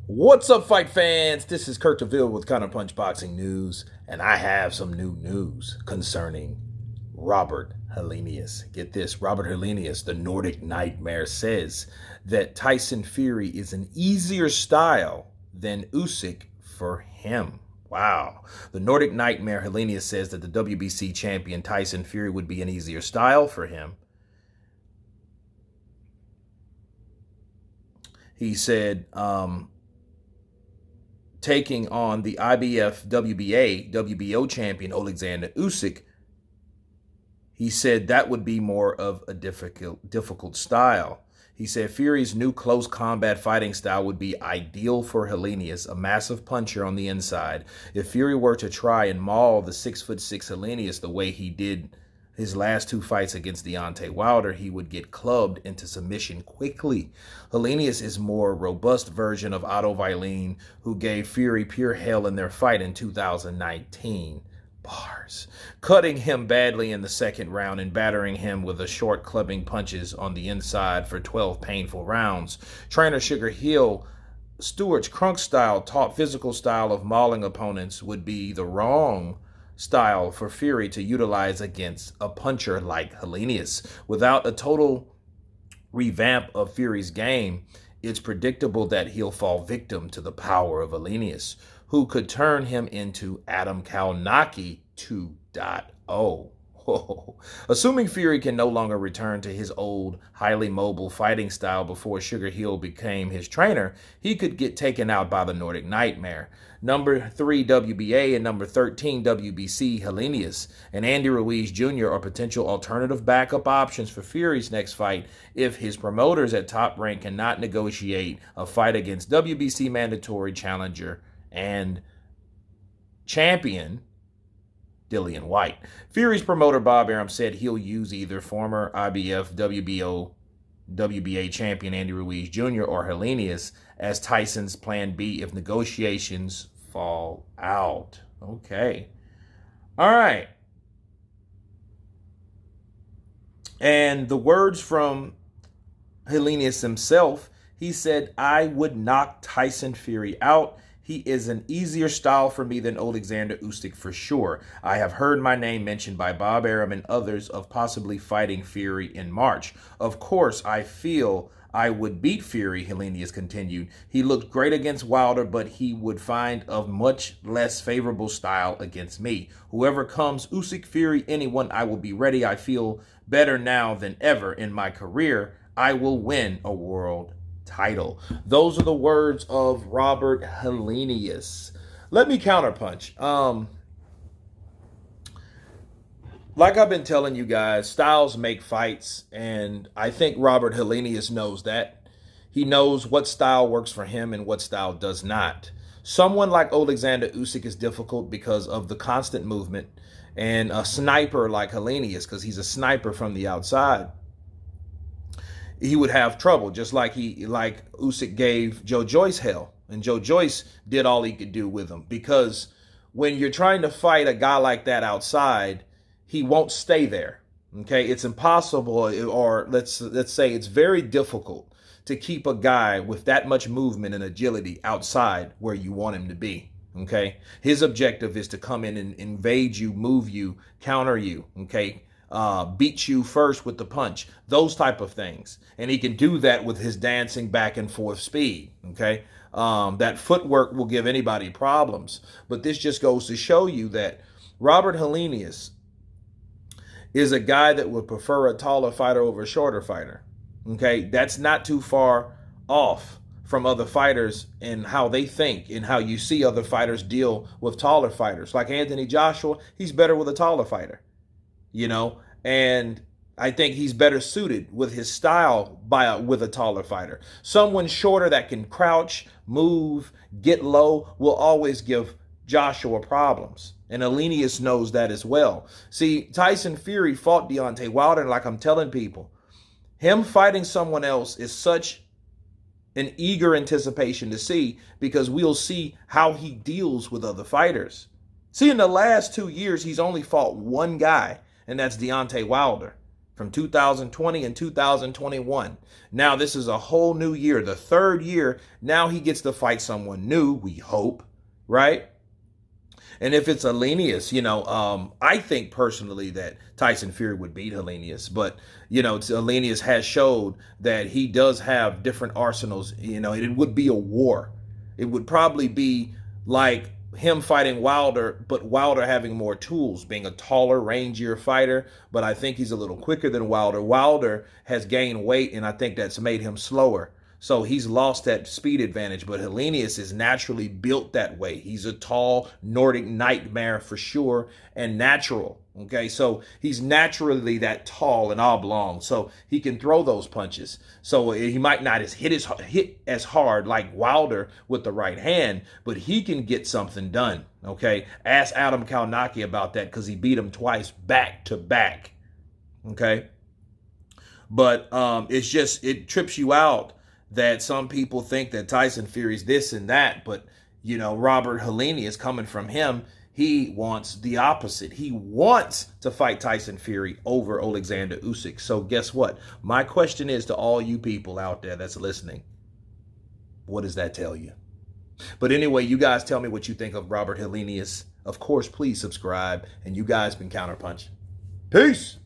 What's up, fight fans? This is Kurt DeVille with Counter Punch Boxing News, and I have some new news concerning Robert Helenius. Get this, Robert Helenius, the Nordic Nightmare, says that Tyson Fury is an easier style than Usyk for him. Wow. The Nordic Nightmare Helenius says that the WBC champion Tyson Fury would be an easier style for him. He said, taking on the IBF WBO champion Oleksandr Usyk, he said that would be more of a difficult style. He said Fury's new close combat fighting style would be ideal for Helenius, a massive puncher on the inside. If Fury were to try and maul the 6'6" Helenius the way he did his last two fights against Deontay Wilder, he would get clubbed into submission quickly. Helenius is a more robust version of Otto Wallin, who gave Fury pure hell in their fight in 2019. Bars. Cutting him badly in the second round and battering him with a short clubbing punches on the inside for 12 painful rounds. Trainer Sugar Hill Stewart's crunk style, taught physical style of mauling opponents would be the wrong style for Fury to utilize against a puncher like Helenius. Without a total revamp of Fury's game, it's predictable that he'll fall victim to the power of Helenius, who could turn him into Adam Kalnaki 2.0. Assuming Fury can no longer return to his old, highly mobile fighting style before Sugar Hill became his trainer, he could get taken out by the Nordic Nightmare. Number 3 WBA and number 13 WBC Helenius and Andy Ruiz Jr. are potential alternative backup options for Fury's next fight if his promoters at Top Rank cannot negotiate a fight against WBC mandatory challenger and champion Dillian Whyte. Fury's promoter Bob Arum said he'll use either former IBF, WBO, WBA champion Andy Ruiz Jr. or Helenius as Tyson's plan B if negotiations fall out. Okay. All right. And the words from Helenius himself, he said, "I would knock Tyson Fury out. He is an easier style for me than Oleksandr Usyk for sure. I have heard my name mentioned by Bob Arum and others of possibly fighting Fury in March. Of course, I feel I would beat Fury," Helenius continued. "He looked great against Wilder, but he would find a much less favorable style against me. Whoever comes, Usyk, Fury, anyone, I will be ready. I feel better now than ever in my career. I will win a world title." Those are the words of Robert Helenius. Let me counterpunch. Like I've been telling you guys, styles make fights, and I think Robert Helenius knows that. He knows what style works for him and what style does not. Someone like Oleksandr Usyk is difficult because of the constant movement, and a sniper like Helenius, because he's a sniper from the outside, he would have trouble, just like Usyk gave Joe Joyce hell, and Joe Joyce did all he could do with him. Because when you're trying to fight a guy like that outside, he won't stay there. Okay, it's impossible, or let's say it's very difficult to keep a guy with that much movement and agility outside where you want him to be. Okay, his objective is to come in and invade you, move you, counter you. Okay. Beat you first with the punch, those type of things. And he can do that with his dancing back and forth speed, okay? That footwork will give anybody problems. But this just goes to show you that Robert Helenius is a guy that would prefer a taller fighter over a shorter fighter, okay? That's not too far off from other fighters and how they think and how you see other fighters deal with taller fighters. Like Anthony Joshua, he's better with a taller fighter. You know, and I think he's better suited with his style with a taller fighter. Someone shorter that can crouch, move, get low will always give Joshua problems. And Helenius knows that as well. See, Tyson Fury fought Deontay Wilder, and like I'm telling people, him fighting someone else is such an eager anticipation to see, because we'll see how he deals with other fighters. See, in the last 2 years, he's only fought one guy, and that's Deontay Wilder. from 2020 and 2021. Now this is a whole new year, the third year. Now he gets to fight someone new, we hope, right? And if it's Helenius, I think personally that Tyson Fury would beat Helenius. But, Helenius has showed that he does have different arsenals. It would be a war. It would probably be like him fighting Wilder, but Wilder having more tools, being a taller, rangier fighter. But I think he's a little quicker than Wilder. Wilder has gained weight, and I think that's made him slower. So he's lost that speed advantage, but Helenius is naturally built that way. He's a tall Nordic nightmare for sure, and natural. Okay, so he's naturally that tall and oblong, so he can throw those punches. So he might not hit as hard like Wilder with the right hand, but he can get something done. Okay, ask Adam Kalnaki about that because he beat him twice back to back. Okay, but it trips you out that some people think that Tyson Fury's this and that, but Robert Helenius, coming from him, he wants the opposite. He wants to fight Tyson Fury over Oleksandr Usyk. So guess what? My question is to all you people out there that's listening, what does that tell you? But anyway, you guys tell me what you think of Robert Helenius. Of course, please subscribe, and you guys been Counterpunch. Peace.